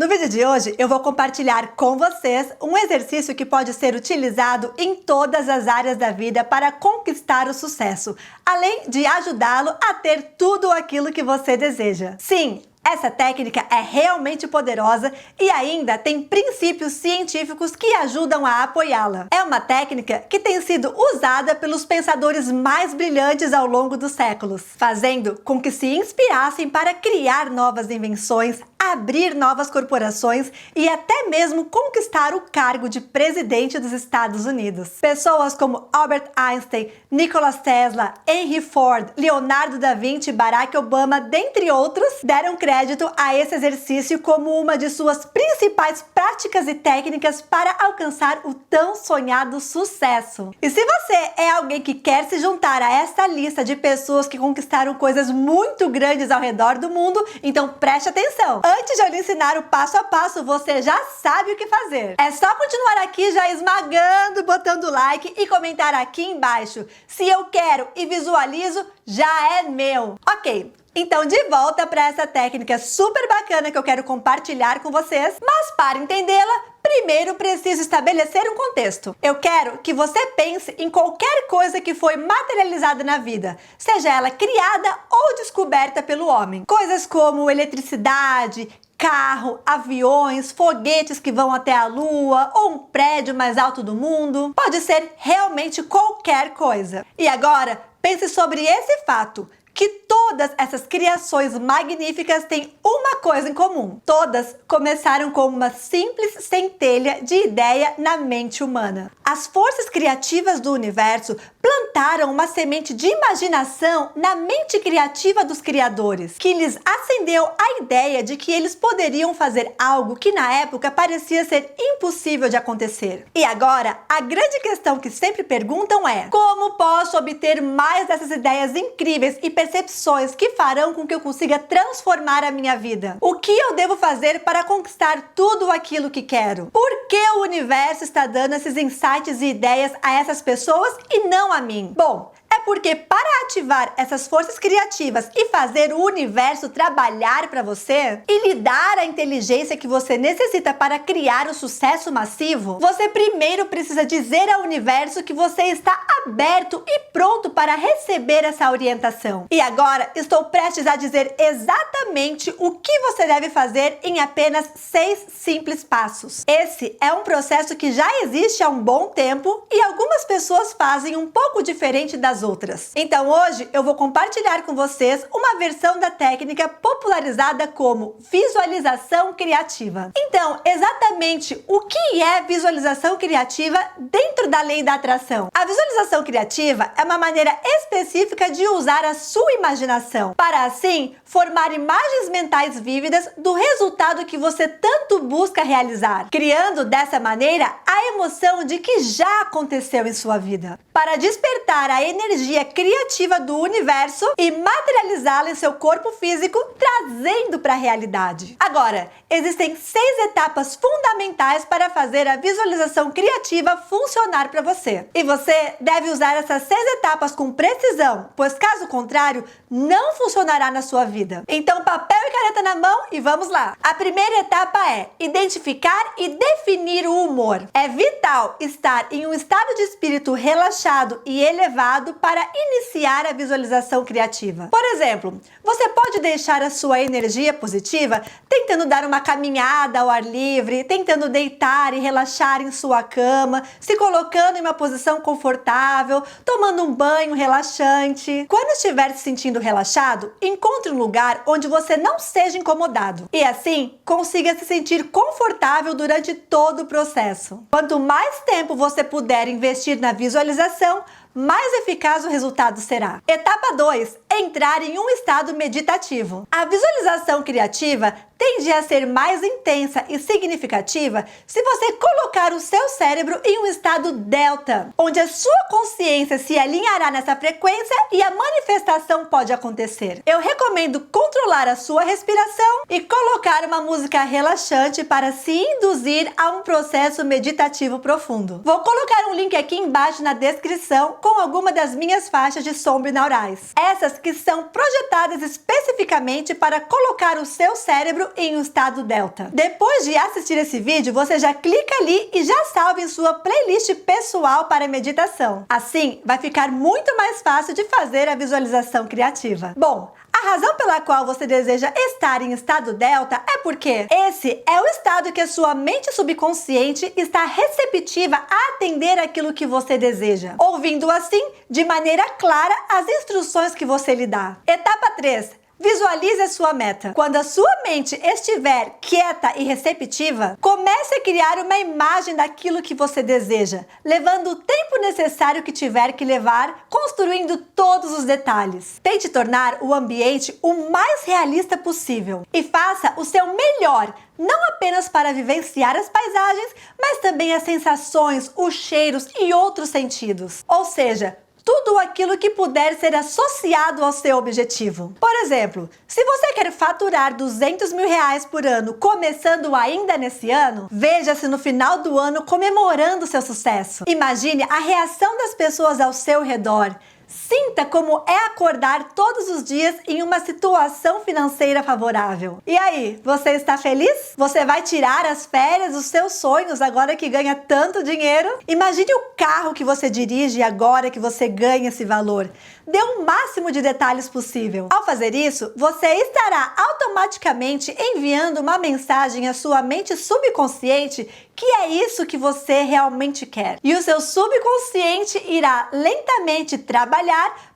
No vídeo de hoje eu vou compartilhar com vocês um exercício que pode ser utilizado em todas as áreas da vida para conquistar o sucesso, além de ajudá-lo a ter tudo aquilo que você deseja. Sim, essa técnica é realmente poderosa e ainda tem princípios científicos que ajudam a apoiá-la. É uma técnica que tem sido usada pelos pensadores mais brilhantes ao longo dos séculos, fazendo com que se inspirassem para criar novas invenções, abrir novas corporações e até mesmo conquistar o cargo de presidente dos Estados Unidos. Pessoas como Albert Einstein, Nikola Tesla, Henry Ford, Leonardo da Vinci e Barack Obama, dentre outros, deram crédito a esse exercício como uma de suas principais práticas e técnicas para alcançar o tão sonhado sucesso. E se você é alguém que quer se juntar a essa lista de pessoas que conquistaram coisas muito grandes ao redor do mundo, então preste atenção! Antes de eu lhe ensinar o passo a passo, você já sabe o que fazer. É só continuar aqui já esmagando, botando like e comentar aqui embaixo. Se eu quero e visualizo, já é meu. Ok, então de volta para essa técnica super bacana que eu quero compartilhar com vocês, mas para entendê-la, primeiro preciso estabelecer um contexto. Eu quero que você pense em qualquer coisa que foi materializada na vida, seja ela criada ou descoberta pelo homem. Coisas como eletricidade, carro, aviões, foguetes que vão até a lua ou um prédio mais alto do mundo. Pode ser realmente qualquer coisa. E agora, pense sobre esse fato, que todas essas criações magníficas têm uma coisa em comum. Todas começaram com uma simples centelha de ideia na mente humana. As forças criativas do universo plantaram uma semente de imaginação na mente criativa dos criadores, que lhes acendeu a ideia de que eles poderiam fazer algo que na época parecia ser impossível de acontecer. E agora, a grande questão que sempre perguntam é: como posso obter mais dessas ideias incríveis e percepções que farão com que eu consiga transformar a minha vida? O que eu devo fazer para conquistar tudo aquilo que quero? Por que o universo está dando esses insights e ideias a essas pessoas e não a mim? Bom, é porque para ativar essas forças criativas e fazer o universo trabalhar para você e lhe dar a inteligência que você necessita para criar o sucesso massivo, você primeiro precisa dizer ao universo que você está aberto e pronto para receber essa orientação. E agora estou prestes a dizer exatamente o que você deve fazer em apenas 6 simples passos. Esse é um processo que já existe há um bom tempo e algumas pessoas fazem um pouco diferente das outras. Então hoje eu vou compartilhar com vocês uma versão da técnica popularizada como visualização criativa. Então, exatamente o que é visualização criativa dentro da lei da atração? A visualização criativa é uma maneira específica de usar a sua imaginação para assim formar imagens mentais vívidas do resultado que você tanto busca realizar, criando dessa maneira a emoção de que já aconteceu em sua vida, para despertar a energia criativa do universo e materializá-la em seu corpo físico, trazendo para a realidade. Agora, existem 6 etapas fundamentais para fazer a visualização criativa funcionar para você. E você deve usar essas 6 etapas com precisão, pois caso contrário, não funcionará na sua vida. Então, papel e caneta na mão e vamos lá! A primeira etapa é identificar e definir o humor. É vital estar em um estado de espírito relaxado e elevado para iniciar a visualização criativa. Por exemplo, você pode deixar a sua energia positiva tentando dar uma caminhada ao ar livre, tentando deitar e relaxar em sua cama, se colocando em uma posição confortável, tomando um banho relaxante. Quando estiver se sentindo relaxado, encontre um lugar onde você não seja incomodado e assim consiga se sentir confortável durante todo o processo. Quanto mais tempo você puder investir na visualização, mais eficaz o resultado será. Etapa 2. Entrar em um estado meditativo. A visualização criativa tende a ser mais intensa e significativa se você colocar o seu cérebro em um estado delta, onde a sua consciência se alinhará nessa frequência e a manifestação pode acontecer. Eu recomendo controlar a sua respiração e colocar uma música relaxante para se induzir a um processo meditativo profundo. Vou colocar um link aqui embaixo na descrição com alguma das minhas faixas de som binaurais. Essas que são projetadas especificamente para colocar o seu cérebro em um estado delta. Depois de assistir esse vídeo, você já clica ali e já salva em sua playlist pessoal para meditação. Assim, vai ficar muito mais fácil de fazer a visualização criativa. Bom, a razão pela qual você deseja estar em estado delta é porque esse é o estado que a sua mente subconsciente está receptiva a atender aquilo que você deseja, ouvindo assim, de maneira clara, as instruções que você lhe dá. Etapa 3. Visualize a sua meta. Quando a sua mente estiver quieta e receptiva, comece a criar uma imagem daquilo que você deseja, levando o tempo necessário que tiver que levar, construindo todos os detalhes. Tente tornar o ambiente o mais realista possível e faça o seu melhor, não apenas para vivenciar as paisagens, mas também as sensações, os cheiros e outros sentidos. Ou seja, tudo aquilo que puder ser associado ao seu objetivo. Por exemplo, se você quer faturar R$200 mil por ano, começando ainda nesse ano, veja-se no final do ano comemorando seu sucesso. Imagine a reação das pessoas ao seu redor. Sinta como é acordar todos os dias em uma situação financeira favorável. E aí, você está feliz? Você vai tirar as férias dos seus sonhos agora que ganha tanto dinheiro? Imagine o carro que você dirige agora que você ganha esse valor. Dê o máximo de detalhes possível. Ao fazer isso, você estará automaticamente enviando uma mensagem à sua mente subconsciente que é isso que você realmente quer. E o seu subconsciente irá lentamente trabalhar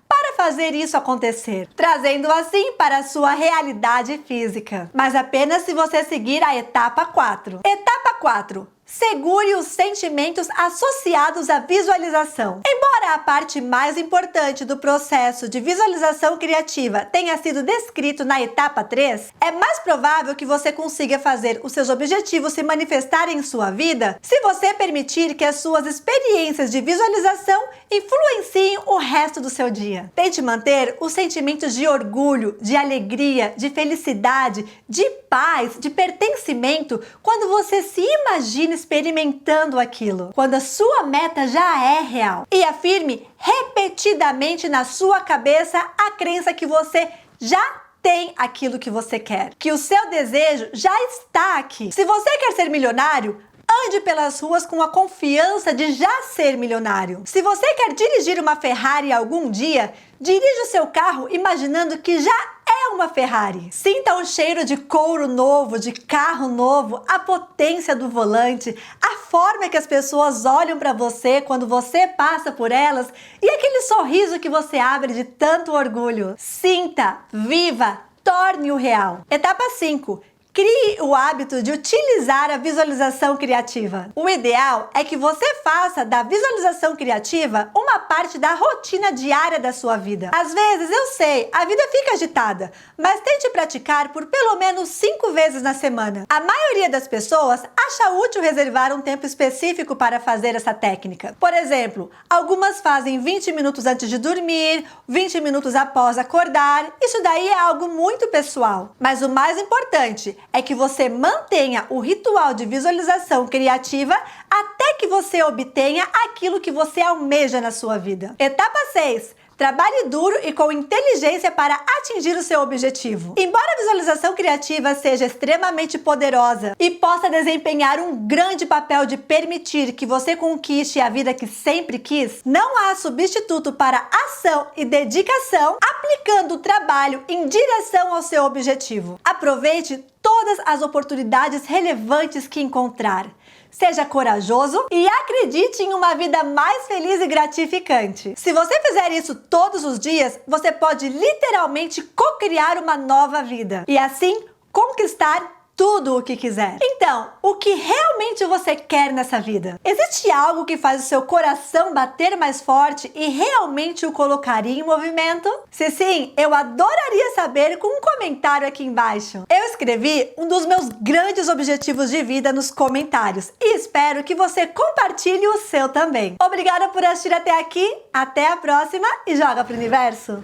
para fazer isso acontecer, trazendo assim para a sua realidade física. Mas apenas se você seguir a etapa 4. Etapa 4. Segure os sentimentos associados à visualização. Embora a parte mais importante do processo de visualização criativa tenha sido descrito na etapa 3, é mais provável que você consiga fazer os seus objetivos se manifestarem em sua vida se você permitir que as suas experiências de visualização influenciem o resto do seu dia. Tente manter os sentimentos de orgulho, de alegria, de felicidade, de paz, de pertencimento quando você se imagina experimentando aquilo, quando a sua meta já é real. E afirme repetidamente na sua cabeça a crença que você já tem aquilo que você quer, que o seu desejo já está aqui. Se você quer ser milionário, ande pelas ruas com a confiança de já ser milionário. Se você quer dirigir uma Ferrari algum dia, dirija o seu carro imaginando que já é uma Ferrari. Sinta o cheiro de couro novo, de carro novo, a potência do volante, a forma que as pessoas olham para você quando você passa por elas e aquele sorriso que você abre de tanto orgulho. Sinta, viva, torne-o real. Etapa 5. Crie o hábito de utilizar a visualização criativa. O ideal é que você faça da visualização criativa uma parte da rotina diária da sua vida. Às vezes, eu sei, a vida fica agitada, mas tente praticar por pelo menos 5 vezes na semana. A maioria das pessoas acha útil reservar um tempo específico para fazer essa técnica. Por exemplo, algumas fazem 20 minutos antes de dormir, 20 minutos após acordar. Isso daí é algo muito pessoal. Mas o mais importante é que você mantenha o ritual de visualização criativa até que você obtenha aquilo que você almeja na sua vida. Etapa 6. Trabalhe duro e com inteligência para atingir o seu objetivo. Embora a visualização criativa seja extremamente poderosa e possa desempenhar um grande papel de permitir que você conquiste a vida que sempre quis, não há substituto para ação e dedicação aplicando o trabalho em direção ao seu objetivo. Aproveite todas as oportunidades relevantes que encontrar. Seja corajoso e acredite em uma vida mais feliz e gratificante. Se você fizer isso todos os dias, você pode literalmente co-criar uma nova vida e assim conquistar tudo o que quiser. Então, o que realmente você quer nessa vida? Existe algo que faz o seu coração bater mais forte e realmente o colocaria em movimento? Se sim, eu adoraria saber com um comentário aqui embaixo. Eu escrevi um dos meus grandes objetivos de vida nos comentários e espero que você compartilhe o seu também. Obrigada por assistir até aqui, até a próxima e joga pro universo!